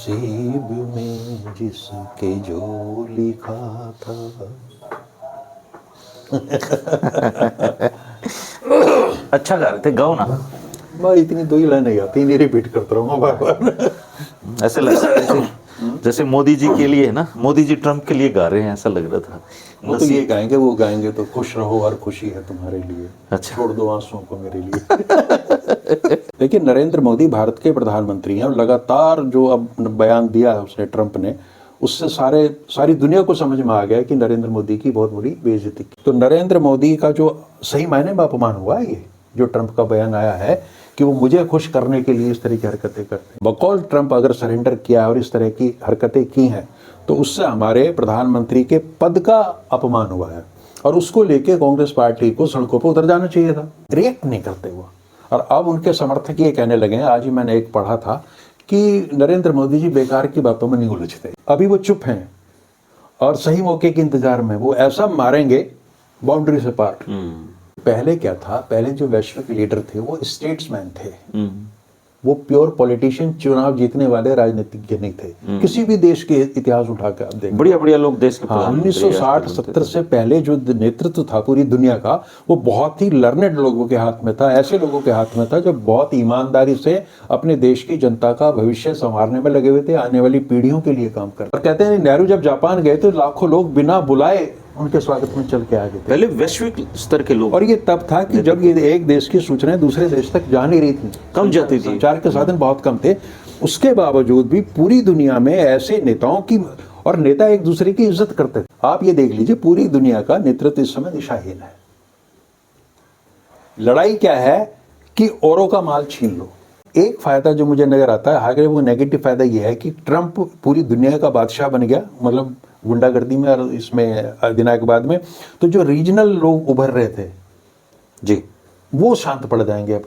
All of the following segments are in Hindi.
नसीब में जिसके जो लिखा था। अच्छा गा रहे थे, गाओ ना। भाई इतनी दो ही लाइन नहीं आती, नहीं रिपीट करता रहूँगा बार बार। ऐसे लग रहा है जैसे मोदी जी के लिए है ना, मोदी जी ट्रम्प के लिए गा रहे हैं, ऐसा लग रहा था। वो तो ये गाएंगे, वो गाएंगे तो खुश रहो हर खुशी है तुम्हारे लिए, अच्छा। छोड़ दो आंसुओं को मेरे लिए। देखिए नरेंद्र मोदी भारत के प्रधानमंत्री हैं और लगातार जो अब बयान दिया है उसने, ट्रंप ने, उससे सारी दुनिया को समझ में आ गया कि नरेंद्र मोदी की बहुत बड़ी बेइज्जती की। तो नरेंद्र मोदी का जो सही मायने में अपमान हुआ है, ये जो ट्रंप का बयान आया है कि वो मुझे खुश करने के लिए इस तरह की हरकतें करते हैं। बकौल ट्रंप अगर सरेंडर किया और इस तरह की हरकतें की हैं तो उससे हमारे प्रधानमंत्री के पद का अपमान हुआ है और उसको लेके कांग्रेस पार्टी को सड़कों पर उतर जाना चाहिए था। रिएक्ट नहीं करते हुआ, और अब उनके समर्थक ये कहने लगे हैं, आज ही मैंने एक पढ़ा था कि नरेंद्र मोदी जी बेकार की बातों में नहीं उलझते, अभी वो चुप हैं और सही मौके के इंतजार में, वो ऐसा मारेंगे बाउंड्री से पार। पहले क्या था, पहले जो वैश्विक लीडर थे वो स्टेट्समैन थे, वो प्योर पॉलिटिशियन, चुनाव जीतने वाले राजनीतिज्ञ नहीं थे। किसी भी देश के इतिहास उठा के आप देखें, बढ़िया बढ़िया लोग देश के 1960-70 से पहले जो नेतृत्व था पूरी दुनिया का, वो बहुत ही लर्नेड लोगों के हाथ में था, ऐसे लोगों के हाथ में था जो बहुत ईमानदारी से अपने देश की जनता का भविष्य संवारने में लगे हुए थे, आने वाली पीढ़ियों के लिए काम कर। और कहते हैं नेहरू जब जापान गए तो लाखों लोग बिना बुलाए उनके स्वागत में चल के आ गए थे। पहले वैश्विक स्तर के लोग, और ये तब था कि जब ये एक देश की सूचनाएं दूसरे देश तक जा नहीं रही थी, कम जाती थी, संचार के साधन बहुत कम थे। उसके बावजूद भी पूरी दुनिया में ऐसे नेताओं की, और नेता एक दूसरे की इज्जत करते थे। आप ये देख लीजिए, पूरी दुनिया का नेतृत्व इस समय दिशाहीन है। लड़ाई क्या है कि औरों का माल छीन लो। एक फायदा जो मुझे नजर आता है, हालांकि वो नेगेटिव फायदा ये है कि ट्रंप पूरी दुनिया का बादशाह बन गया, मतलब गुंडागर्दी में और इसमें अधिनायकवाद में। तो जो रीजनल लोग उभर रहे थे जी, वो शांत पड़ जाएंगे अब,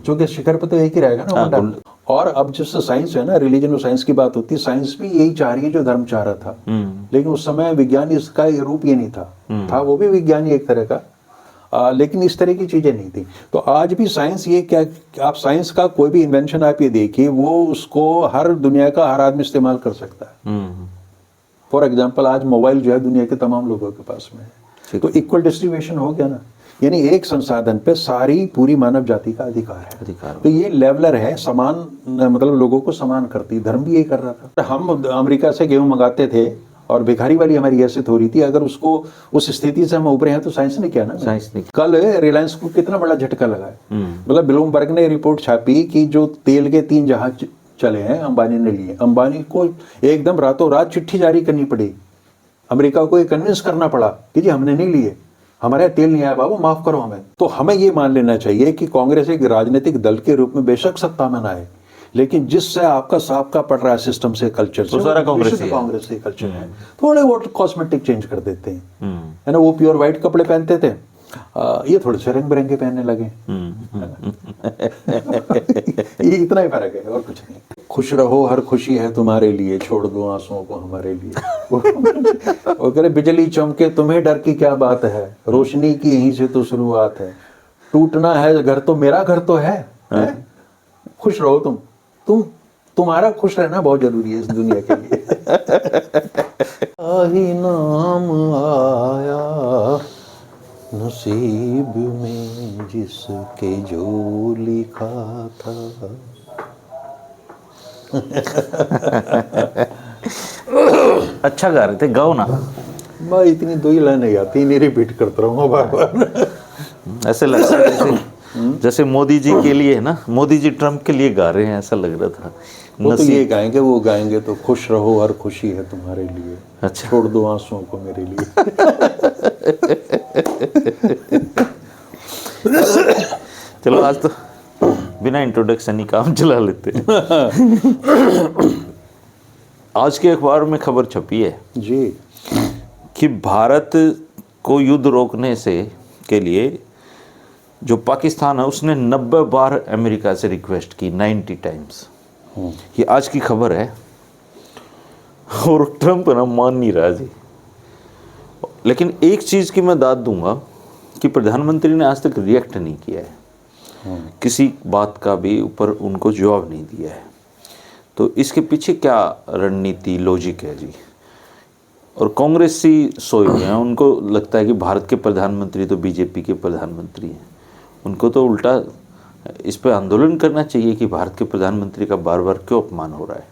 क्योंकि शिखर पर तो एक ही रहेगा ना गुंडा। और अब जिससे साइंस है ना, रिलीजन और साइंस की बात होती है, साइंस भी यही चाह रही है जो धर्म चाह रहा था। लेकिन उस समय विज्ञान इसका रूप ये नहीं था वो भी विज्ञानी एक तरह का, लेकिन इस तरह की चीजें नहीं थी। तो आज भी साइंस ये क्या, आप साइंस का कोई भी इन्वेंशन आप ये देखिए, वो उसको हर दुनिया का हर आदमी इस्तेमाल कर सकता है। फॉर एग्जाम्पल आज मोबाइल जो है दुनिया के तमाम लोगों के पास में है, तो इक्वल डिस्ट्रीब्यूशन हो गया ना, यानी एक संसाधन पे सारी पूरी मानव जाति का अधिकार है। तो ये लेवलर है, समान, मतलब लोगों को समान करती। धर्म भी ये कर रहा था। हम अमेरिका से गेहूं मंगाते थे और भिखारी वाली हमारी हैसियत हो रही थी, अगर उसको उस स्थिति से हम उभरे हैं तो साइंस ने किया ना। साइंस ने कल रिलायंस को कितना बड़ा झटका लगा है। मतलब ब्लूमबर्ग ने रिपोर्ट छापी कि जो तेल के 3 जहाज चले हैं अंबानी ने लिए, अंबानी को एकदम रातों रात चिट्ठी जारी करनी पड़ी, अमेरिका को ये कन्विंस करना पड़ा कि जी हमने नहीं लिए, हमारे तेल नहीं आया बाबू, माफ करो हमें। तो हमें ये मान लेना चाहिए कि कांग्रेस एक राजनीतिक दल के रूप में बेशक सत्ता में ना आए, लेकिन जिससे आपका साबका पड़ रहा है सिस्टम से, कल्चर से, सारा कांग्रेस से कल्चर है। थोड़े वो कॉस्मेटिक चेंज कर देते हैं, है ना। वो प्योर व्हाइट कपड़े पहनते थे, ये थोड़े से रंग बिरंगे पहनने लगे। ये इतना ही फर्क है और कुछ नहीं। खुश रहो हर खुशी है तुम्हारे लिए, छोड़ दो आंसुओं को हमारे लिए। वो कह रहे बिजली चमके तुम्हें डर की क्या बात है, रोशनी की यहीं से तो शुरुआत है, टूटना है घर तो मेरा घर तो है। खुश रहो तुम्हारा खुश रहना बहुत जरूरी है इस दुनिया के लिए। ही नाम आया नसीब में जिसके जो लिखा था। अच्छा गा रहे थे, गाओ ना। भाई इतनी दो ही लाइन नहीं आती, नहीं रिपीट करता रहूँगा बार बार। ऐसे लग रहा है जैसे मोदी जी के लिए है ना, मोदी जी ट्रम्प के लिए गा रहे हैं, ऐसा लग रहा था। वो तो ये गाएंगे, वो गाएंगे तो खुश रहो हर खुशी है तुम्हारे लिए, अच्छा, छोड़ दो आंसुओं को मेरे लिए। चलो आज तो बिना इंट्रोडक्शन ही काम चला लेते हैं। आज के अखबार में खबर छपी है जी कि भारत को युद्ध रोकने से के लिए जो पाकिस्तान है उसने 90 बार अमेरिका से रिक्वेस्ट की, 90 टाइम्स। ये आज की खबर है और ट्रंप ना मान नहीं रहा जी। लेकिन एक चीज़ की मैं दाद दूंगा कि प्रधानमंत्री ने आज तक रिएक्ट नहीं किया है, किसी बात का भी ऊपर उनको जवाब नहीं दिया है। तो इसके पीछे क्या रणनीति लॉजिक है जी? और कांग्रेसी सोए हुए हैं, उनको लगता है कि भारत के प्रधानमंत्री तो बीजेपी के प्रधानमंत्री हैं, उनको तो उल्टा इस पर आंदोलन करना चाहिए कि भारत के प्रधानमंत्री का बार बार क्यों अपमान हो रहा है।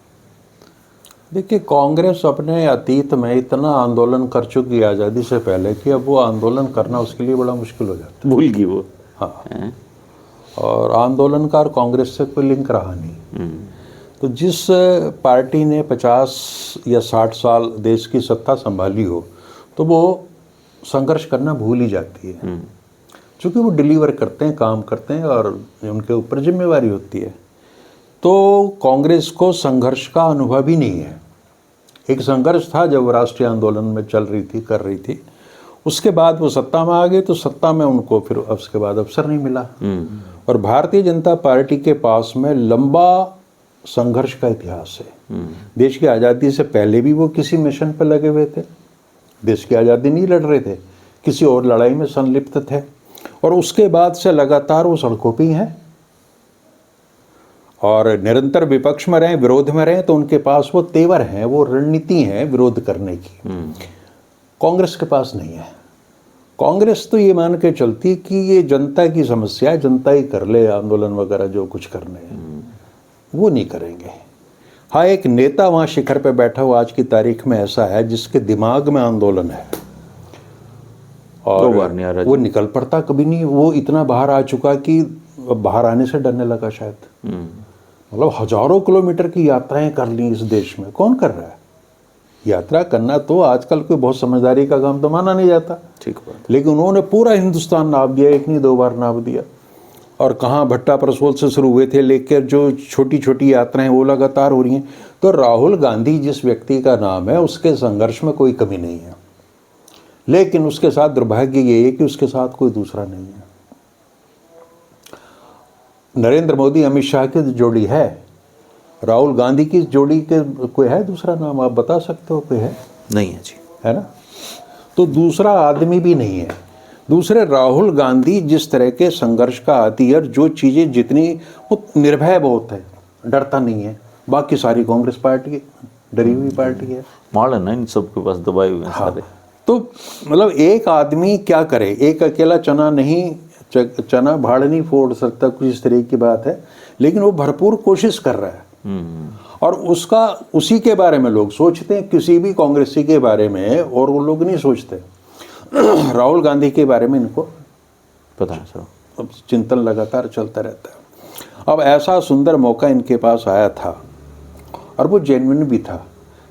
देखिए, कांग्रेस अपने अतीत में इतना आंदोलन कर चुकी है आज़ादी से पहले कि अब वो आंदोलन करना उसके लिए बड़ा मुश्किल हो जाता भूल गई वो। है। हाँ, और आंदोलनकार कांग्रेस से कोई लिंक रहा नहीं। तो जिस पार्टी ने 50 या 60 साल देश की सत्ता संभाली हो, तो वो संघर्ष करना भूल ही जाती है, क्योंकि वो डिलीवर करते हैं, काम करते हैं और उनके ऊपर जिम्मेवारी होती है। तो कांग्रेस को संघर्ष का अनुभव ही नहीं है। एक संघर्ष था जब राष्ट्रीय आंदोलन में चल रही थी, कर रही थी, उसके बाद वो सत्ता में आ गए, तो सत्ता में उनको फिर उसके बाद अवसर नहीं मिला। और भारतीय जनता पार्टी के पास में लंबा संघर्ष का इतिहास है। देश की आज़ादी से पहले भी वो किसी मिशन पर लगे हुए थे, देश की आज़ादी नहीं लड़ रहे थे, किसी और लड़ाई में संलिप्त थे, और उसके बाद से लगातार वो सड़कों पे ही हैं और निरंतर विपक्ष में रहे, विरोध में रहे, तो उनके पास वो तेवर हैं, वो रणनीति है विरोध करने की। कांग्रेस के पास नहीं है। कांग्रेस तो ये मान के चलती कि ये जनता की समस्या है, जनता ही कर ले आंदोलन वगैरह जो कुछ करने हैं, वो नहीं करेंगे। हाँ, एक नेता वहाँ शिखर पे बैठा हुआ आज की तारीख में ऐसा है जिसके दिमाग में आंदोलन है और वो निकल पड़ता कभी नहीं। वो इतना बाहर आ चुका कि बाहर आने से डरने लगा शायद। मतलब हजारों किलोमीटर की यात्राएं कर ली इस देश में, कौन कर रहा है? यात्रा करना तो आजकल कोई बहुत समझदारी का काम तो माना नहीं जाता, ठीक बात। लेकिन उन्होंने पूरा हिंदुस्तान नाप दिया, एक नहीं 2 बार नाप दिया। और कहाँ भट्टा परसोल से शुरू हुए थे, लेकर जो छोटी छोटी यात्राएं वो लगातार हो रही हैं। तो राहुल गांधी जिस व्यक्ति का नाम है, उसके संघर्ष में कोई कमी नहीं है, लेकिन उसके साथ दुर्भाग्य ये है कि उसके साथ कोई दूसरा नहीं है। नरेंद्र मोदी अमित शाह की जोड़ी है, राहुल गांधी की जोड़ी के कोई है दूसरा नाम? आप बता सकते हो कोई है? नहीं है जी, है ना? तो दूसरा आदमी भी नहीं है। दूसरे, राहुल गांधी जिस तरह के संघर्ष का आती है, जो चीज़ें जितनी, वो निर्भय बहुत है, डरता नहीं है। बाकी सारी कांग्रेस पार्टी डरी हुई पार्टी है, माल है ना इन सबके पास, दबाए हुए हैं सारे। तो मतलब एक आदमी क्या करे? एक अकेला चना नहीं, चना भाड़ नहीं फोड़ सकता, कुछ इस तरह की बात है। लेकिन वो भरपूर कोशिश कर रहा है और उसका उसी के बारे में लोग सोचते हैं, किसी भी कांग्रेसी के बारे में, और वो लोग नहीं सोचते राहुल गांधी के बारे में। इनको पता है सर, अब चिंतन लगातार चलता रहता है। अब ऐसा सुंदर मौका इनके पास आया था और वो जेन्युइन भी था।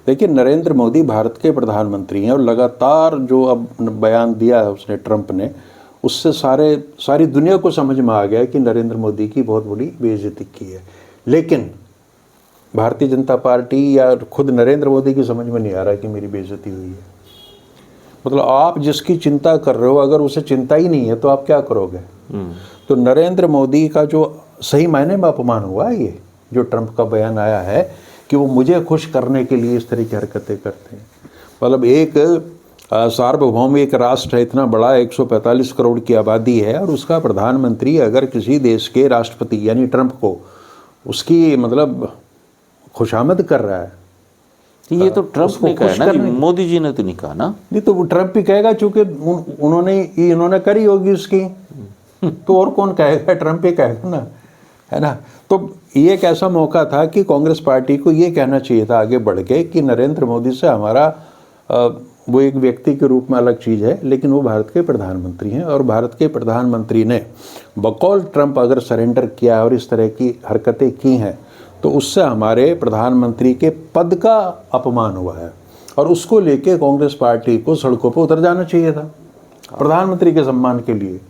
देखिए, नरेंद्र मोदी भारत के प्रधानमंत्री हैं और लगातार जो अब बयान दिया है उसने, ट्रंप ने, उससे सारी दुनिया को समझ में आ गया कि नरेंद्र मोदी की बहुत बड़ी बेइज्जती की है। लेकिन भारतीय जनता पार्टी या खुद नरेंद्र मोदी की समझ में नहीं आ रहा कि मेरी बेइज्जती हुई है। मतलब आप जिसकी चिंता कर रहे हो, अगर उसे चिंता ही नहीं है तो आप क्या करोगे? तो नरेंद्र मोदी का जो सही मायने में अपमान हुआ है, ये जो ट्रंप का बयान आया है कि वो मुझे खुश करने के लिए इस तरह की हरकतें करते हैं। मतलब एक सार्वभौम एक राष्ट्र है, इतना बड़ा, 145 करोड़ की आबादी है, और उसका प्रधानमंत्री अगर किसी देश के राष्ट्रपति यानी ट्रंप को उसकी मतलब खुशामद कर रहा है, ये तो ट्रंप ने कहा ना, मोदी जी ने तो नहीं कहा ना। नहीं, तो वो ट्रंप भी कहेगा, चूंकि इन्होंने करी होगी उसकी, तो और कौन कहेगा? ट्रंप ही कहेगा ना, है ना? तो ये एक ऐसा मौका था कि कांग्रेस पार्टी को ये कहना चाहिए था आगे बढ़ के कि नरेंद्र मोदी से हमारा वो एक व्यक्ति के रूप में अलग चीज़ है, लेकिन वो भारत के प्रधानमंत्री हैं, और भारत के प्रधानमंत्री ने बकौल ट्रंप अगर सरेंडर किया और इस तरह की हरकतें की हैं, तो उससे हमारे प्रधानमंत्री के पद का अपमान हुआ है, और उसको लेके कांग्रेस पार्टी को सड़कों पर उतर जाना चाहिए था प्रधानमंत्री के सम्मान के लिए।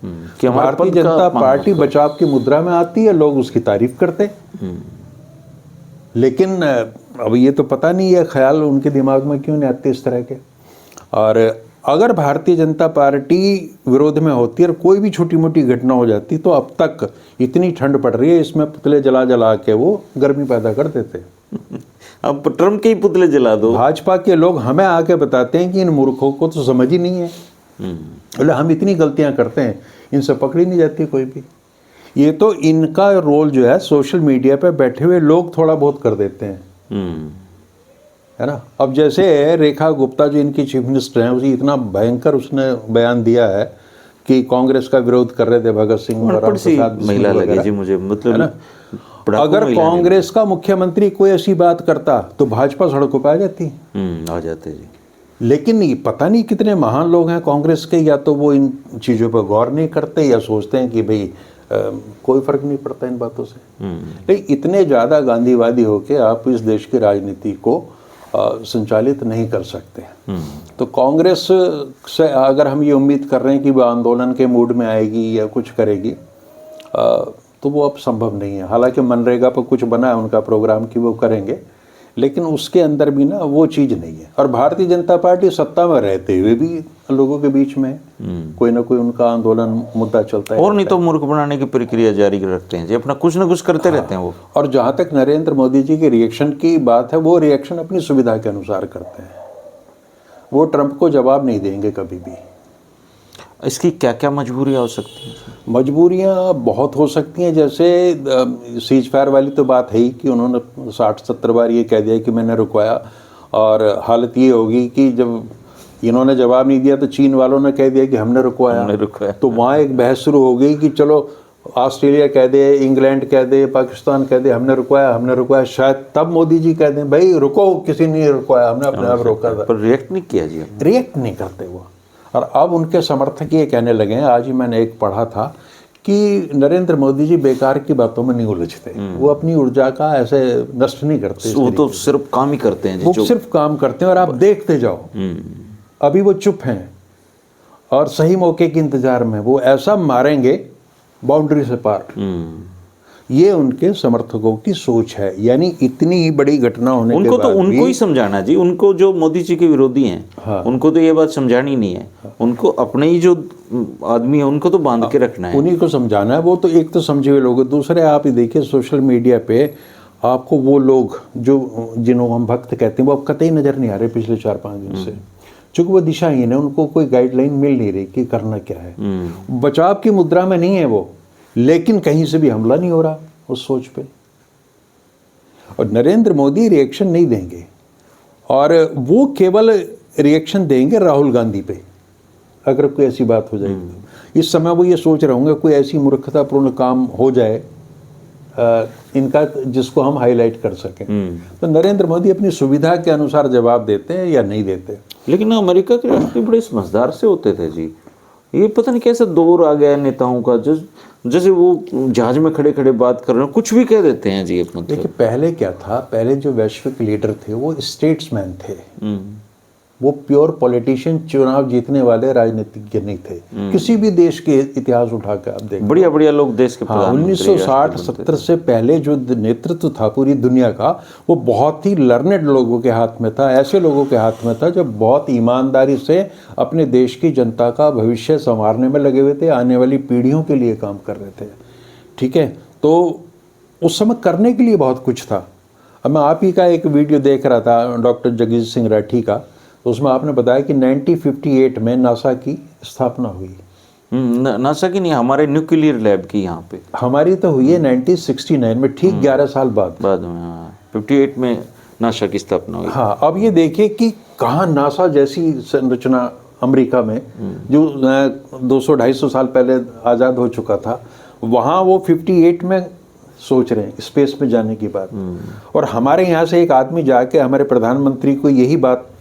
कि भारतीय जनता पार्टी बचाव की मुद्रा में आती है, लोग उसकी तारीफ करते। लेकिन अब ये तो पता नहीं है ख्याल उनके दिमाग में क्यों नहीं आते इस तरह के। और अगर भारतीय जनता पार्टी विरोध में होती है और कोई भी छोटी मोटी घटना हो जाती, तो अब तक इतनी ठंड पड़ रही है, इसमें पुतले जला जला के वो गर्मी पैदा कर देते। अब ट्रंप के ही पुतले जला दो। भाजपा के लोग हमें आके बताते हैं कि इन मूर्खों को तो समझ ही नहीं है, बोले हम इतनी गलतियां करते हैं, इनसे पकड़ी नहीं जाती कोई भी। ये तो इनका रोल जो है सोशल मीडिया पे बैठे हुए लोग थोड़ा बहुत कर देते हैं, है ना। अब जैसे रेखा गुप्ता जो इनकी चीफ मिनिस्टर हैं, उसी इतना भयंकर उसने बयान दिया है कि कांग्रेस का विरोध कर रहे थे भगत सिंह और अनपढ़ सी राम प्रसाद महिला बिस्मिल लगी वगैरह, जी मुझे, है ना। मतलब पढ़ाकू अगर महिला नहीं कांग्रेस का मुख्यमंत्री कोई ऐसी बात करता तो भाजपा सड़कों पर आ जाती। लगी। आ जाते जी। लेकिन ये पता नहीं कितने महान लोग हैं कांग्रेस के, या तो वो इन चीज़ों पर गौर नहीं करते या सोचते हैं कि भाई कोई फर्क नहीं पड़ता इन बातों से। लेकिन इतने ज़्यादा गांधीवादी होके आप इस देश की राजनीति को संचालित नहीं कर सकते। तो कांग्रेस से अगर हम ये उम्मीद कर रहे हैं कि वो आंदोलन के मूड में आएगी या कुछ करेगी, तो वो अब संभव नहीं है। हालांकि मनरेगा पर कुछ बना है उनका प्रोग्राम कि वो करेंगे, लेकिन उसके अंदर भी ना वो चीज़ नहीं है। और भारतीय जनता पार्टी सत्ता में रहते हुए भी लोगों के बीच में कोई ना कोई उनका आंदोलन मुद्दा चलता है। और नहीं तो मूर्ख बनाने की प्रक्रिया जारी रखते हैं जी, अपना कुछ ना कुछ करते रहते हैं वो। और जहाँ तक नरेंद्र मोदी जी के रिएक्शन की बात है, वो रिएक्शन अपनी सुविधा के अनुसार करते हैं। वो ट्रंप को जवाब नहीं देंगे कभी भी। इसकी क्या क्या मजबूरियाँ हो सकती हैं? मजबूरियाँ बहुत हो सकती हैं। जैसे सीज फायर वाली तो बात है ही कि उन्होंने 60-70 बार ये कह दिया कि मैंने रुकवाया, और हालत ये होगी कि जब इन्होंने जवाब नहीं दिया तो चीन वालों ने कह दिया कि हमने रुकवाया। तो वहाँ एक बहस शुरू हो गई कि चलो ऑस्ट्रेलिया कह दे, इंग्लैंड कह दे, पाकिस्तान कह दे हमने रुकवाया, शायद तब मोदी जी कह दें भाई रुको, किसी ने रुकवाया, हमने अपने आप रोका था। पर रिएक्ट नहीं किया जी, रिएक्ट नहीं करते वो। और अब उनके समर्थक ये कहने लगे हैं, आज ही मैंने एक पढ़ा था कि नरेंद्र मोदी जी बेकार की बातों में नहीं उलझते, वो अपनी ऊर्जा का ऐसे नष्ट नहीं करते। वो तो सिर्फ काम ही करते हैं जी, वो सिर्फ काम करते हैं और आप देखते जाओ। अभी वो चुप हैं और सही मौके के इंतजार में, वो ऐसा मारेंगे बाउंड्री से पार। ये उनके समर्थकों की सोच है। यानी इतनी ही बड़ी घटना होने के उनको बाद तो उनको ही समझाना जी, उनको जो मोदी जी के विरोधी हैं, हाँ। उनको तो ये बात समझानी नहीं है। उनको अपने ही जो आदमी है उनको तो बांध के रखना है, उन्हीं को समझाना है। वो तो एक तो समझे हुए लोग, दूसरे आप ही देखिए सोशल मीडिया पे आपको वो लोग जो जिन्हों हम भक्त कहते हैं वो अब कतई नजर नहीं आ रहे पिछले 4-5 दिन से, चूंकि वो दिशाहीन है, उनको कोई गाइडलाइन मिल नहीं रही कि करना क्या है। बचाव की मुद्रा में नहीं है वो, लेकिन कहीं से भी हमला नहीं हो रहा उस सोच पे। और नरेंद्र मोदी रिएक्शन नहीं देंगे, और वो केवल रिएक्शन देंगे राहुल गांधी पे अगर कोई ऐसी बात हो जाएगी तो। इस समय वो ये सोच रहे होंगे कोई ऐसी मूर्खतापूर्ण काम हो जाए इनका जिसको हम हाईलाइट कर सकें। तो नरेंद्र मोदी अपनी सुविधा के अनुसार जवाब देते हैं या नहीं देते। लेकिन अमेरिका के राष्ट्रपति बड़े समझदार से होते थे जी। ये पता नहीं कैसे दौर आ गया नेताओं का, जैसे वो जहाज में खड़े खड़े बात कर रहे हैं, कुछ भी कह देते हैं जी। देखिए पहले क्या था, पहले जो वैश्विक लीडर थे वो स्टेट्समैन थे, वो प्योर पॉलिटिशियन, चुनाव जीतने वाले राजनीतिज्ञ नहीं थे। किसी भी देश के इतिहास उठाकर आप देखो, बढ़िया बढ़िया लोग देश के प्रधानमंत्री 1960-70 से पहले जो नेतृत्व था पूरी दुनिया का, वो बहुत ही लर्नेड लोगों के हाथ में था, ऐसे लोगों के हाथ में था जो बहुत ईमानदारी से अपने देश की जनता का भविष्य संवारने में लगे हुए थे, आने वाली पीढ़ियों के लिए काम कर रहे थे। ठीक है, तो उस समय करने के लिए बहुत कुछ था। अब मैं आप ही का एक वीडियो देख रहा था डॉक्टर जगजीत सिंह राठी का, तो उसमें आपने बताया कि 1958 में नासा की स्थापना हुई। नासा की नहीं, हमारे न्यूक्लियर लैब की यहाँ पे। हमारी तो हुई है 1969 में, ठीक 11 साल बाद में। हाँ, 58 में नासा की स्थापना हुई। हाँ, अब ये देखिए कि कहाँ नासा जैसी संरचना अमेरिका में जो 200-250 साल पहले आज़ाद हो चुका था, वहाँ वो 58 में सोच रहे हैं स्पेस में जाने की बात। और हमारे यहाँ से एक आदमी जाके हमारे प्रधानमंत्री को यही बात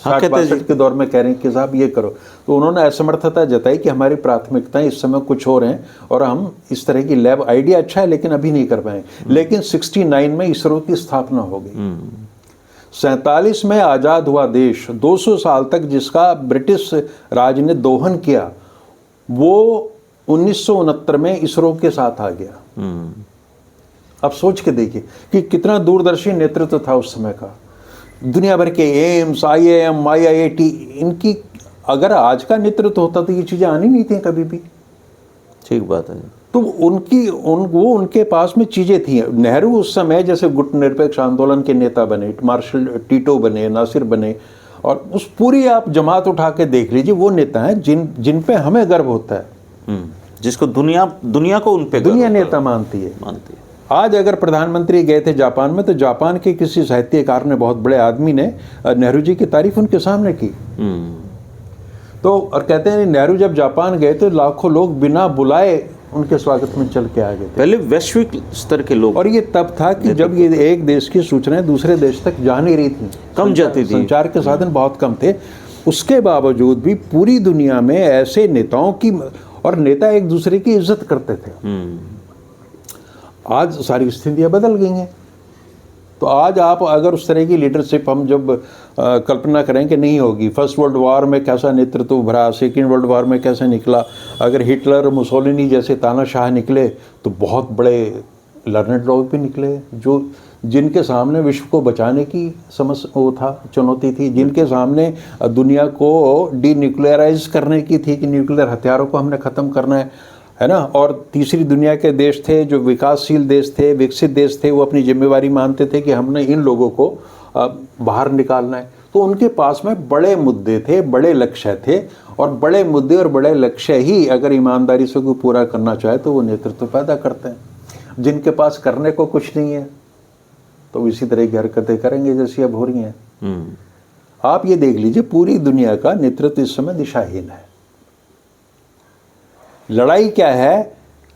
60-62 के दौर में कह रहे हैं कि साहब ये करो, तो उन्होंने असमर्थता जताई कि हमारी प्राथमिकताएं इस समय कुछ और हैं और हम इस तरह की लैब, आइडिया अच्छा है लेकिन अभी नहीं कर पाए। लेकिन 69 में इसरो की स्थापना हो गई। 47 में आज़ाद हुआ देश, 200 साल तक जिसका ब्रिटिश राज ने दोहन किया, वो 1969 में इसरो के साथ आ गया। अब सोच के देखिए कि कितना दूरदर्शी नेतृत्व था उस समय का। दुनिया भर के एम्स, IIM, IIT, इनकी अगर आज का नेतृत्व होता तो ये चीज़ें आनी नहीं थी कभी भी। ठीक बात है। तो वो उनके पास में चीज़ें थी। नेहरू उस समय जैसे गुटनिरपेक्ष आंदोलन के नेता बने, मार्शल टीटो बने, नासिर बने, और उस पूरी आप जमात उठा के देख लीजिए, वो नेता हैं जिन पे हमें गर्व होता है, जिसको दुनिया को उन पे दुनिया नेता मानती है। आज अगर प्रधानमंत्री गए थे जापान में, तो जापान के किसी साहित्यकार ने, बहुत बड़े आदमी ने, नेहरू जी की तारीफ उनके सामने की। तो और कहते हैं नेहरू जब जापान गए तो लाखों लोग बिना बुलाए उनके स्वागत में चल के आ गए थे। पहले वैश्विक स्तर के लोग, और ये तब था कि जब ये एक देश की सूचनाएं दूसरे देश तक जा नहीं रही थी, कम जाती थी, संचार के साधन बहुत कम थे। उसके बावजूद भी पूरी दुनिया में ऐसे नेताओं की, और नेता एक दूसरे की इज्जत करते थे। आज सारी स्थितियां बदल गई हैं। तो आज आप अगर उस तरह की लीडरशिप हम जब कल्पना करें कि नहीं होगी, फर्स्ट वर्ल्ड वॉर में कैसा नेतृत्व उभरा, सेकेंड वर्ल्ड वॉर में कैसे निकला, अगर हिटलर मुसोलिनी जैसे तानाशाह निकले तो बहुत बड़े लर्नेड लोग भी निकले, जो जिनके सामने विश्व को बचाने की समस्या वो था, चुनौती थी, जिनके सामने दुनिया को डीन्यूक्लियराइज करने की थी कि न्यूक्लियर हथियारों को हमने ख़त्म करना है ना। और तीसरी दुनिया के देश थे, जो विकासशील देश थे, विकसित देश थे, वो अपनी जिम्मेवारी मानते थे कि हमने इन लोगों को बाहर निकालना है। तो उनके पास में बड़े मुद्दे थे, बड़े लक्ष्य थे, और बड़े मुद्दे और बड़े लक्ष्य ही अगर ईमानदारी से कोई पूरा करना चाहे तो वो नेतृत्व पैदा करते हैं। जिनके पास करने को कुछ नहीं है तो इसी तरह की हरकतें करेंगे जैसी अब हो रही हैं। आप ये देख लीजिए, पूरी दुनिया का नेतृत्व इस समय दिशाहीन है। लड़ाई क्या है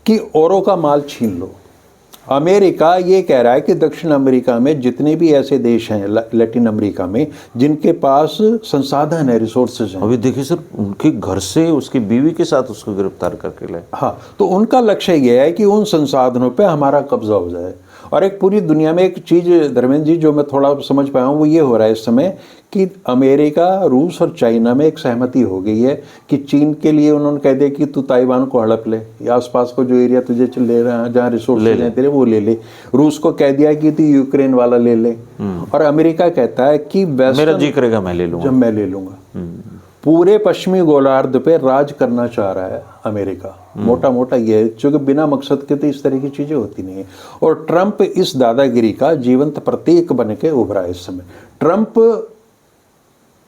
कि औरों का माल छीन लो। अमेरिका ये कह रहा है कि दक्षिण अमेरिका में जितने भी ऐसे देश हैं, लैटिन अमेरिका में, जिनके पास संसाधन है, रिसोर्सेज हैं, अभी देखिए सर, उनके घर से उसकी बीवी के साथ उसको गिरफ्तार करके लाए। हाँ, तो उनका लक्ष्य ये है कि उन संसाधनों पे हमारा कब्जा हो जाए। और एक पूरी दुनिया में एक चीज़ धर्मेंद्र जी जो मैं थोड़ा समझ पाया हूँ वो ये हो रहा है इस समय कि अमेरिका, रूस और चाइना में एक सहमति हो गई है कि चीन के लिए उन्होंने कह दिया कि तू ताइवान को हड़प ले, या आसपास को जो एरिया तुझे ले रहा है, जहाँ रिसोर्सेज हैं तेरे, वो ले ले। रूस को कह दिया कि तू यूक्रेन वाला ले ले, और अमेरिका कहता है कि मेरा जी करेगा मैं ले लूँगा, जब मैं ले लूँगा। पूरे पश्चिमी गोलार्ध पे राज करना चाह रहा है अमेरिका, मोटा मोटा ये है, क्योंकि बिना मकसद के तो इस तरह की चीजें होती नहीं है। और ट्रंप इस दादागिरी का जीवंत प्रतीक बन के उभरा है इस समय। ट्रंप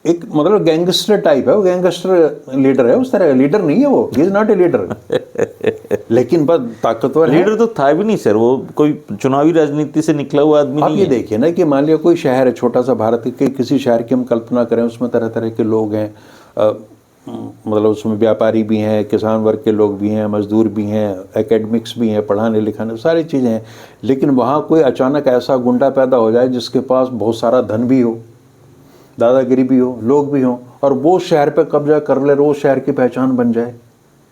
एक मतलब गैंगस्टर टाइप है, वो गैंगस्टर लीडर है, उस तरह का लीडर नहीं है वो, he is not a leader, लेकिन बस ताकतवर है। लीडर तो था भी नहीं सर, वो कोई चुनावी राजनीति से निकला हुआ आदमी नहीं है। आप ये देखिए ना कि मान लिया कोई शहर है, छोटा सा भारत के किसी शहर की हम कल्पना करें, उसमें तरह तरह के लोग हैं, मतलब उसमें व्यापारी भी हैं, किसान वर्ग के लोग भी हैं, मजदूर भी हैं, एकेडमिक्स भी हैं, पढ़ाने लिखाने सारी चीज़ें हैं, लेकिन वहाँ कोई अचानक ऐसा गुंडा पैदा हो जाए जिसके पास बहुत सारा धन भी हो, दादागिरी भी हो, लोग भी हों, और वो शहर पे कब्जा कर ले, वो शहर की पहचान बन जाए।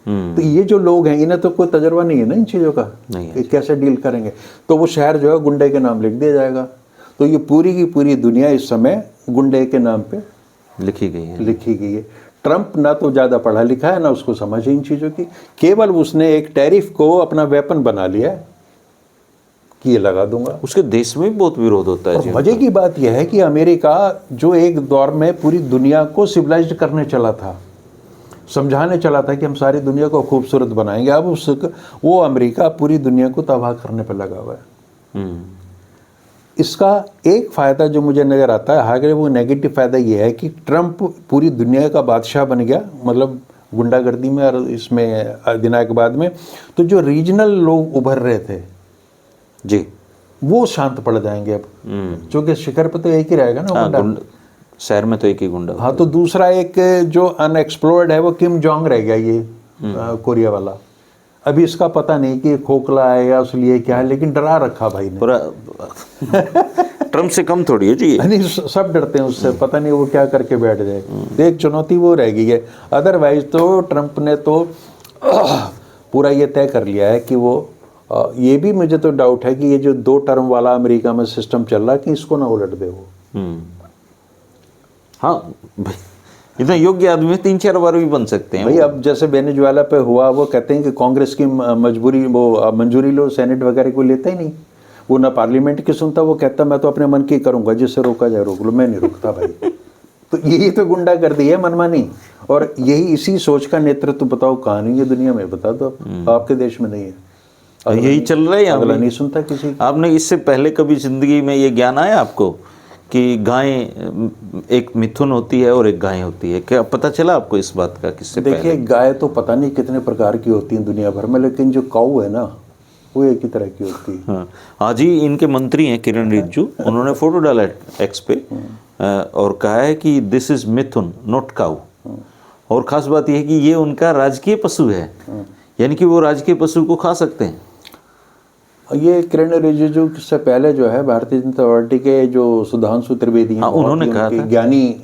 तो ये जो लोग हैं इन्हें तो कोई तजर्बा नहीं है ना इन चीज़ों का, कि कैसे डील करेंगे, तो वो शहर जो है गुंडे के नाम लिख दिया जाएगा। तो ये पूरी की पूरी दुनिया इस समय गुंडे के नाम पे लिखी गई है। ट्रंप ना तो ज़्यादा पढ़ा लिखा है, ना उसको समझ इन चीज़ों की, केवल उसने एक टैरिफ को अपना वेपन बना लिया कि ये लगा दूंगा। उसके देश में भी बहुत विरोध होता है। मजे की बात यह है कि अमेरिका जो एक दौर में पूरी दुनिया को सिविलाइज्ड करने चला था, समझाने चला था कि हम सारी दुनिया को खूबसूरत बनाएंगे, अब वो अमेरिका पूरी दुनिया को तबाह करने पर लगा हुआ है। इसका एक फ़ायदा जो मुझे नज़र आता है, हालांकि वो नेगेटिव फ़ायदा ये है कि ट्रंप पूरी दुनिया का बादशाह बन गया, मतलब गुंडागर्दी में और इसमें अधिनायकवाद में, तो जो रीजनल लोग उभर रहे थे जी, वो शांत पड़ जाएंगे अब, क्योंकि शिखर पे तो एक ही रहेगा ना गुंडा, शहर में तो एक ही गुंडा। हाँ, तो दूसरा एक जो अनएक्सप्लोर्ड है वो किम जोंग रह गया, ये कोरिया वाला। अभी इसका पता नहीं कि खोखला है या उसलिए क्या है, लेकिन डरा रखा भाई ने। पूरा ट्रंप से कम थोड़ी है जी, नहीं सब डरते हैं उससे, पता नहीं वो क्या करके बैठ जाए। तो एक चुनौती वो रह गई है, अदरवाइज तो ट्रंप ने तो पूरा ये तय कर लिया है कि वो, ये भी मुझे तो डाउट है कि ये जो 2 टर्म वाला अमेरिका में सिस्टम चल रहा है कि इसको ना उलट दे वो। हाँ भाई, इतना योग्य आदमी 3-4 बार भी बन सकते हैं भाई। अब जैसे वेनेजुएला पे हुआ, वो कहते हैं कि कांग्रेस की मंजूरी लो, सेनेट वगैरह को लेता ही नहीं, वो ना पार्लियामेंट की सुनता, वो कहता मैं तो अपने मन की करूंगा, जिससे रोका जाए रोक लो, मैं नहीं रुकता भाई। तो यही तो गुंडागर्दी है, मनमानी, और यही इसी सोच का नेतृत्व बताओ कहाँ नहीं है दुनिया में, बता दो आपके देश में नहीं है, यही चल रहा है, अगला नहीं सुनता किसी। आपने इससे पहले कभी जिंदगी में ये ज्ञान आया आपको कि गाय, एक मिथुन होती है और एक गाय होती है, क्या पता चला आपको इस बात का? किससे? देखिए, गाय तो पता नहीं कितने प्रकार की होती हैं दुनिया भर में, लेकिन जो काऊ है ना, वो एक ही तरह की होती है। हाँ, आज ही इनके मंत्री हैं किरण रिजिजू, उन्होंने फोटो डाला एक्स पे और कहा है कि दिस इज मिथुन नॉट काऊ। और खास बात यह है कि ये उनका राजकीय पशु है, यानी कि वो राजकीय पशु को खा सकते हैं। ये किरण रिजिजू से पहले जो है भारतीय जनता पार्टी के जो सुधांशु त्रिवेदी हैं, उन्होंने बहुत ही कहा उनके था, ज्ञानी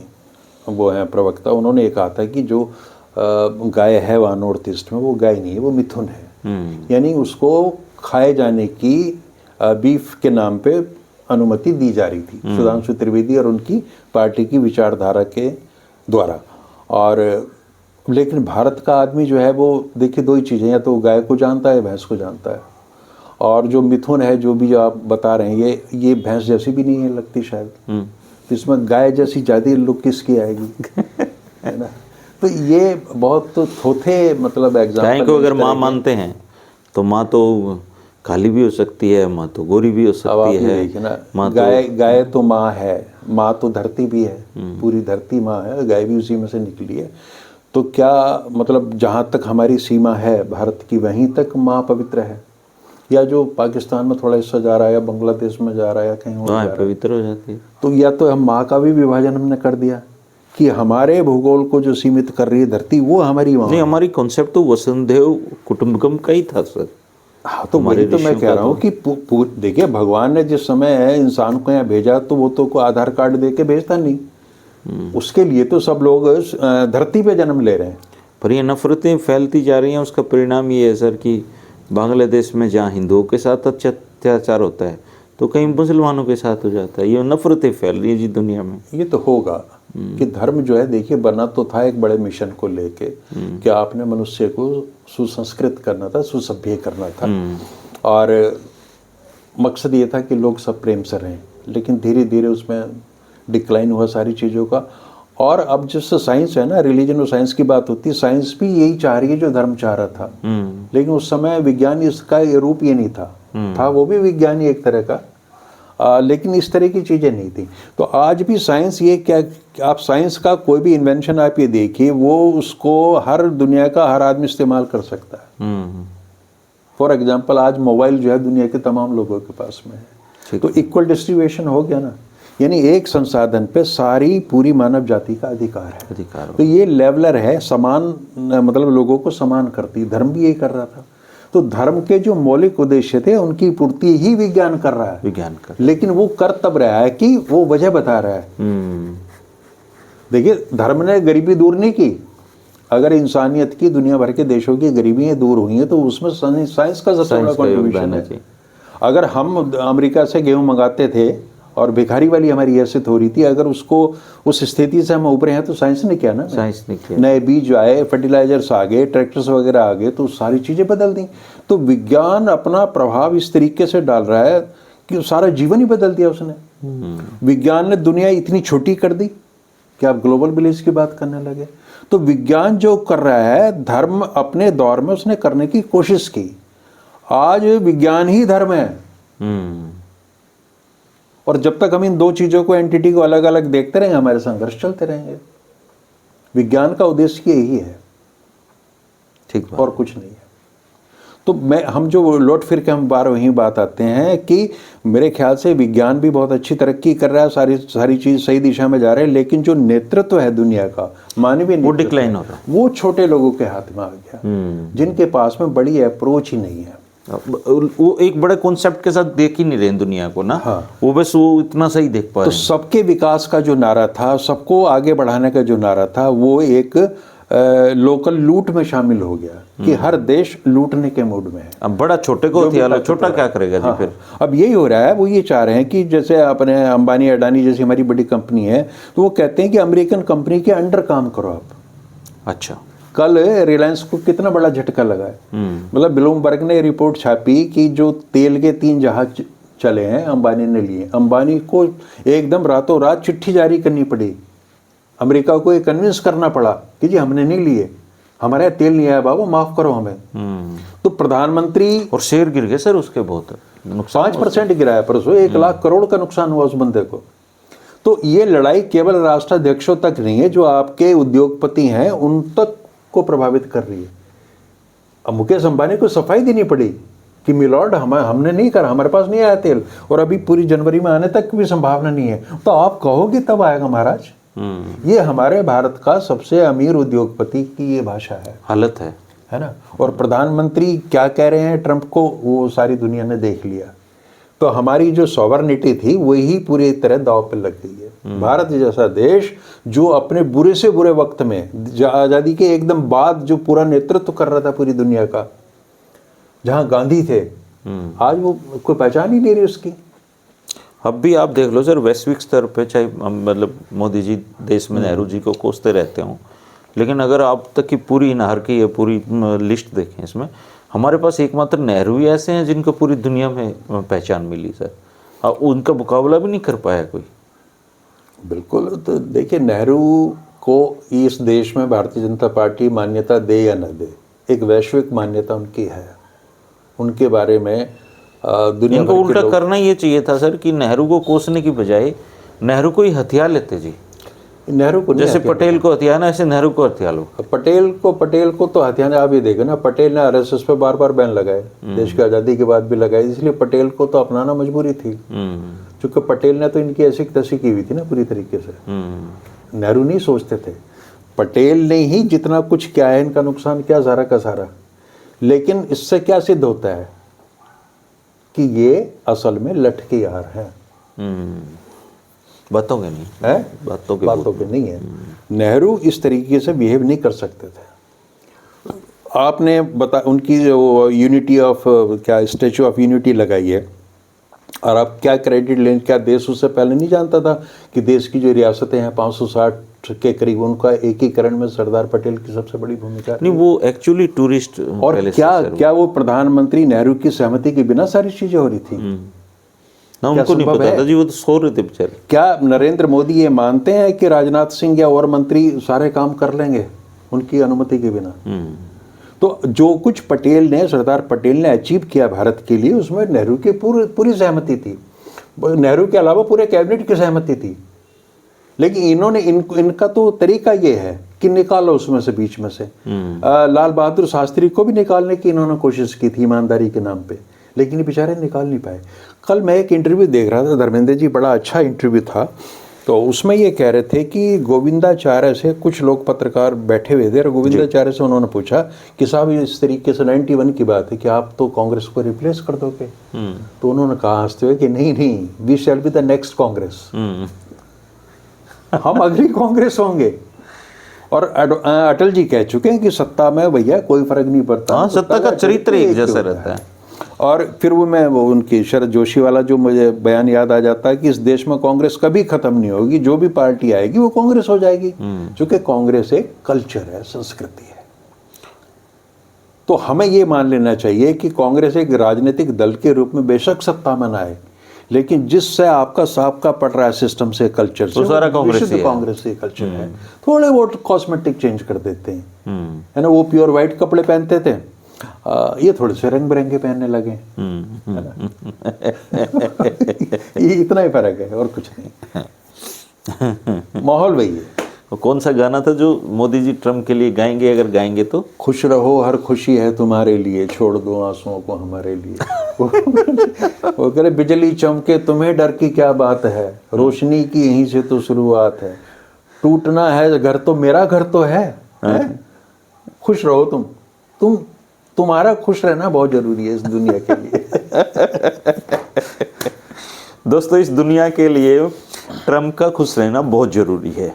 वो हैं प्रवक्ता, उन्होंने ये कहा था कि जो गाय है वहाँ नॉर्थ ईस्ट में, वो गाय नहीं है, वो मिथुन है। यानी उसको खाए जाने की बीफ के नाम पे अनुमति दी जा रही थी सुधांशु त्रिवेदी और उनकी पार्टी की विचारधारा के द्वारा। और लेकिन भारत का आदमी जो है वो देखिए दो ही चीज़ें, या तो गाय को जानता है, भैंस को जानता है। और जो मिथुन है, जो भी आप बता रहे हैं, ये भैंस जैसी भी नहीं है लगती शायद, इसमें गाय जैसी ज़्यादा लुक किसकी आएगी है ना। तो ये बहुत तो थोथे मतलब एग्जाम्पल। गाय को अगर माँ मानते हैं तो माँ तो काली भी हो सकती है, माँ तो गोरी भी हो सकती है। देखिए ना, गाय तो माँ है, माँ तो धरती भी है, पूरी धरती माँ है, गाय भी उसी में से निकली है। तो क्या मतलब जहाँ तक हमारी सीमा है भारत की, वहीं तक माँ पवित्र है, या जो पाकिस्तान में थोड़ा हिस्सा जा रहा है, या बांग्लादेश में जा रहा है, या कहीं और जा रहा है, पवित्र हो जाती है। तो या तो हम माँ का भी विभाजन हमने कर दिया कि हमारे भूगोल को जो सीमित कर रही है धरती, वो हमारी माँ। नहीं, हमारी कॉन्सेप्ट तो वसुधैव कुटुंबकम का ही था सर। हाँ, तो वही तो मैं कह रहा हूँ कि देखिए भगवान ने जिस समय इंसान को यहाँ भेजा तो वो तो को आधार कार्ड दे के भेजता नहीं, उसके लिए तो सब लोग धरती पे जन्म ले रहे हैं। पर ये नफरतें फैलती जा रही हैं, उसका परिणाम ये है सर कि बांग्लादेश में जहाँ हिंदुओं के साथ अत्याचार होता है तो कहीं मुसलमानों के साथ हो जाता है। ये नफरतें फैल रही है जी दुनिया में। ये तो होगा कि धर्म जो है, देखिए बना तो था एक बड़े मिशन को लेके कि आपने मनुष्य को सुसंस्कृत करना था, सुसभ्य करना था, और मकसद ये था कि लोग सब प्रेम से रहें। लेकिन धीरे धीरे उसमें डिक्लाइन हुआ सारी चीज़ों का। और अब जिससे साइंस है ना, रिलीजन और साइंस की बात होती है, साइंस भी यही चाह रही है जो धर्म चाह रहा था। लेकिन उस समय विज्ञान इसका रूप ये नहीं था वो भी विज्ञान ही एक तरह का, लेकिन इस तरह की चीज़ें नहीं थी। तो आज भी साइंस ये क्या, आप साइंस का कोई भी इन्वेंशन आप ये देखिए, वो उसको हर दुनिया का हर आदमी इस्तेमाल कर सकता है। फॉर एग्जाम्पल आज मोबाइल जो है दुनिया के तमाम लोगों के पास में है, तो इक्वल डिस्ट्रीब्यूशन हो गया ना, यानी एक संसाधन पे सारी पूरी मानव जाति का अधिकार है। तो ये लेवलर है, समान मतलब लोगों को समान करती। धर्म भी यही कर रहा था। तो धर्म के जो मौलिक उद्देश्य थे उनकी पूर्ति ही विज्ञान कर रहा है, लेकिन वो कर तब रहा है कि वो वजह बता रहा है। देखिए धर्म ने गरीबी दूर नहीं की। अगर इंसानियत की दुनिया भर के देशों की गरीबियां दूर हुई हैं तो उसमें साइंस का सबसे बड़ा कंट्रीब्यूशन है। अगर हम अमेरिका से गेहूं मंगाते थे और भिखारी वाली हमारी हैसियत हो रही थी, अगर उसको उस स्थिति से हम उभरे हैं तो साइंस ने किया ना। साइंस ने किया, नए बीज आए, फर्टिलाइजर्स आ गए, ट्रैक्टर्स वगैरह आ गए, तो सारी चीज़ें बदल दी। तो विज्ञान अपना प्रभाव इस तरीके से डाल रहा है कि सारा जीवन ही बदल दिया उसने। विज्ञान ने दुनिया इतनी छोटी कर दी कि आप ग्लोबल विलेज की बात करने लगे। तो विज्ञान जो कर रहा है, धर्म अपने दौर में उसने करने की कोशिश की। आज विज्ञान ही धर्म है। और जब तक हम इन दो चीज़ों को, एंटिटी को अलग अलग देखते रहेंगे, हमारे संघर्ष चलते रहेंगे। विज्ञान का उद्देश्य यही है, ठीक, और कुछ नहीं है। तो हम जो लौट फिर के हम बार वही बात आते हैं कि मेरे ख्याल से विज्ञान भी बहुत अच्छी तरक्की कर रहा है, सारी चीज़ सही दिशा में जा रहे हैं, लेकिन जो नेतृत्व है दुनिया का, मानवीय वो डिक्लाइन हो रहा है। वो छोटे लोगों के हाथ में आ गया, जिनके पास में बड़ी अप्रोच ही नहीं है। वो एक बड़े कॉन्सेप्ट के साथ देख ही नहीं रहे दुनिया को ना। हाँ। वो बस वो इतना सही देख पा रहे हैं। तो सबके विकास का जो नारा था, सबको आगे बढ़ाने का जो नारा था, वो एक लोकल लूट में शामिल हो गया कि हर देश लूटने के मूड में है। अब बड़ा छोटे को छोटा क्या करेगा जी। फिर अब यही हो रहा है। वो ये चाह रहे हैं कि जैसे अपने अंबानी अडानी जैसी हमारी बड़ी कंपनी है, तो वो कहते हैं कि अमेरिकन कंपनी के अंडर काम करो आप। अच्छा, कल रिलायंस को कितना बड़ा झटका लगा है। मतलब ब्लूमबर्ग ने रिपोर्ट छापी कि जो तेल के 3 जहाज चले हैं अंबानी ने लिए, अंबानी को एकदम रातों रात चिट्ठी जारी करनी पड़ी, अमेरिका को ये कन्विंस करना पड़ा कि जी हमने नहीं लिए, हमारे यहाँ तेल नहीं आया बाबू, माफ करो हमें। तो प्रधानमंत्री, और शेयर गिर गए सर उसके, बहुत 5% गिराया परसों, 1 लाख करोड़ का नुकसान हुआ उस बंदे को। तो ये लड़ाई केवल राष्ट्राध्यक्षों तक नहीं है, जो आपके उद्योगपति हैं उन तक को प्रभावित कर रही है। अब मुकेश अंबानी को सफाई देनी पड़ी कि मिलॉर्ड हमने नहीं करा, हमारे पास नहीं आया तेल, और अभी पूरी जनवरी में आने तक की भी संभावना नहीं है, तो आप कहोगे तब आएगा महाराज। ये हमारे भारत का सबसे अमीर उद्योगपति की ये भाषा है, हालत है ना। और प्रधानमंत्री क्या कह रहे हैं ट्रंप को, वो सारी दुनिया ने देख लिया। तो हमारी जो सॉवरेनिटी थी वही पूरी तरह दांव पे लग गई है। भारत जैसा देश जो अपने बुरे से बुरे वक्त में, आज़ादी के एकदम बाद जो पूरा नेतृत्व कर रहा था पूरी दुनिया का, जहां गांधी थे, आज वो कोई पहचान ही नहीं रही उसकी। अब भी आप देख लो सर, वैश्विक स्तर पे चाहे मतलब मोदी जी देश में नेहरू जी को कोसते रहते हों, लेकिन अगर आप तक की पूरी नहर की ये पूरी लिस्ट देखें, इसमें हमारे पास एकमात्र नेहरू ही ऐसे हैं जिनको पूरी दुनिया में पहचान मिली सर, और उनका मुकाबला भी नहीं कर पाया कोई। बिल्कुल। तो देखिए, नेहरू को इस देश में भारतीय जनता पार्टी मान्यता दे या न दे, एक वैश्विक मान्यता उनकी है। उनके बारे में दुनिया इनको उल्टा करना ये चाहिए था सर कि नेहरू को कोसने की बजाय नेहरू को ही हथियार लेते जी। नेहरू को जैसे पटेल को हथियाना, ऐसे नेहरू को हथियार लो। पटेल को तो हथियाना, आप ये देखो ना, पटेल ने आरएसएस पे बार बार बैन लगाए, देश की आज़ादी के बाद भी लगाए, इसलिए पटेल को तो अपनाना मजबूरी थी, क्योंकि पटेल ने तो इनकी ऐसी तैसी की हुई थी ना पूरी तरीके से। नेहरू नहीं सोचते थे, पटेल ने ही जितना कुछ किया है, इनका नुकसान क्या सारा का सारा। लेकिन इससे क्या सिद्ध होता है कि ये असल में लटके यार हैं, बातों के नहीं है, बातों के नहीं है। नेहरू इस तरीके से बिहेव नहीं कर सकते थे। आपने बता, उनकी जो यूनिटी ऑफ क्या स्टैचू ऑफ यूनिटी लगाई है, और आप क्या क्रेडिट लें, क्या देश उससे पहले नहीं जानता था कि देश की जो रियासतें हैं 560 के करीब, उनका एकीकरण में सरदार पटेल की सबसे बड़ी भूमिका नहीं, वो एक्चुअली टूरिस्ट। और क्या वो प्रधानमंत्री नेहरू की सहमति के बिना सारी चीजें हो रही थी? ना, उनको नहीं पता था जी, वो तो सो रहे थे बेचारे। क्या नरेंद्र मोदी ये मानते हैं कि राजनाथ सिंह या और मंत्री सारे काम कर लेंगे उनकी अनुमति के बिना? तो जो कुछ सरदार पटेल ने अचीव किया भारत के लिए, उसमें नेहरू की पूरी सहमति थी। नेहरू के अलावा पूरे कैबिनेट की सहमति थी। लेकिन इन्होंने इनका तो तरीका ये है कि निकालो उसमें से, बीच में से। लाल बहादुर शास्त्री को भी निकालने की इन्होंने कोशिश की थी ईमानदारी के नाम पे, लेकिन ये बेचारे निकाल नहीं पाए। कल मैं एक इंटरव्यू देख रहा था, धर्मेंद्र जी, बड़ा अच्छा इंटरव्यू था। तो उसमें ये कह रहे थे कि गोविंदाचार्य से कुछ लोग पत्रकार बैठे हुए थे, और गोविंदाचार्य से उन्होंने पूछा कि साहब इस तरीके से 91 की बात है कि आप तो कांग्रेस को रिप्लेस कर दोगे? तो उन्होंने कहा हंसते हुए कि नहीं, we shall be the next Congress. हम अगली कांग्रेस होंगे। और अटल जी कह चुके हैं कि सत्ता में भैया कोई फर्क नहीं पड़ता, सत्ता का चरित्र एक जैसा रहता है। और फिर वो उनकी शरद जोशी वाला जो मुझे बयान याद आ जाता है कि इस देश में कांग्रेस कभी खत्म नहीं होगी, जो भी पार्टी आएगी वो कांग्रेस हो जाएगी, क्योंकि कांग्रेस एक कल्चर है, संस्कृति है। तो हमें ये मान लेना चाहिए कि कांग्रेस एक राजनीतिक दल के रूप में बेशक सत्ता में ना आए, लेकिन जिससे आपका साबका पड़ रहा है सिस्टम से, कल्चर से, सारा कांग्रेस से कल्चर है। थोड़े बहुत कॉस्मेटिक चेंज कर देते हैं, है ना। वो प्योर व्हाइट कपड़े पहनते थे, ये थोड़े से रंग बिरंगे पहनने लगे, है ना। ये इतना ही फर्क है और कुछ नहीं। माहौल वही है। कौन सा गाना था जो मोदी जी ट्रम्प के लिए गाएंगे, अगर गाएंगे तो? खुश रहो, हर खुशी है तुम्हारे लिए, छोड़ दो आंसुओं को हमारे लिए। वो कह रहे बिजली चमके तुम्हें डर की क्या बात है, रोशनी की यहीं से तो शुरुआत है, टूटना है घर तो मेरा घर तो है? खुश रहो तुम्हारा खुश रहना बहुत जरूरी है इस दुनिया के लिए। दोस्तों, इस दुनिया के लिए ट्रम्प का खुश रहना बहुत जरूरी है।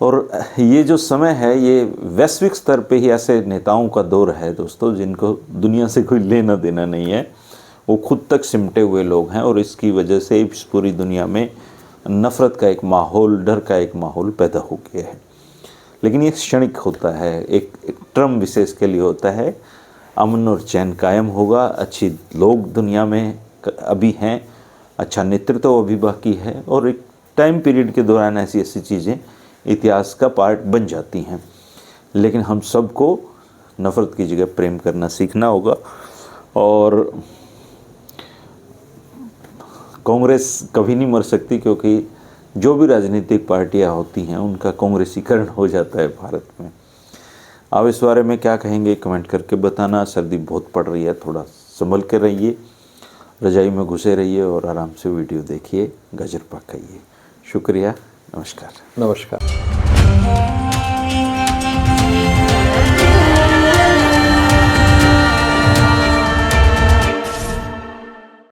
और ये जो समय है, ये वैश्विक स्तर पे ही ऐसे नेताओं का दौर है दोस्तों, जिनको दुनिया से कोई लेना देना नहीं है, वो खुद तक सिमटे हुए लोग हैं, और इसकी वजह से इस पूरी दुनिया में नफ़रत का एक माहौल, डर का एक माहौल पैदा हो गया है। लेकिन ये क्षणिक होता है, एक टर्म विशेष के लिए होता है। अमन और चैन कायम होगा, अच्छी लोग दुनिया में अभी हैं, अच्छा नेतृत्व अभी बाकी है, और एक टाइम पीरियड के दौरान ऐसी ऐसी चीज़ें इतिहास का पार्ट बन जाती हैं। लेकिन हम सबको नफ़रत की जगह प्रेम करना सीखना होगा। और कांग्रेस कभी नहीं मर सकती, क्योंकि जो भी राजनीतिक पार्टियां होती हैं उनका कांग्रेसीकरण हो जाता है भारत में। आप इस बारे में क्या कहेंगे, कमेंट करके बताना। सर्दी बहुत पड़ रही है, थोड़ा संभल कर रहिए, रजाई में घुसे रहिए और आराम से वीडियो देखिए, गाजर पाक खाइए। शुक्रिया, नमस्कार। नमस्कार।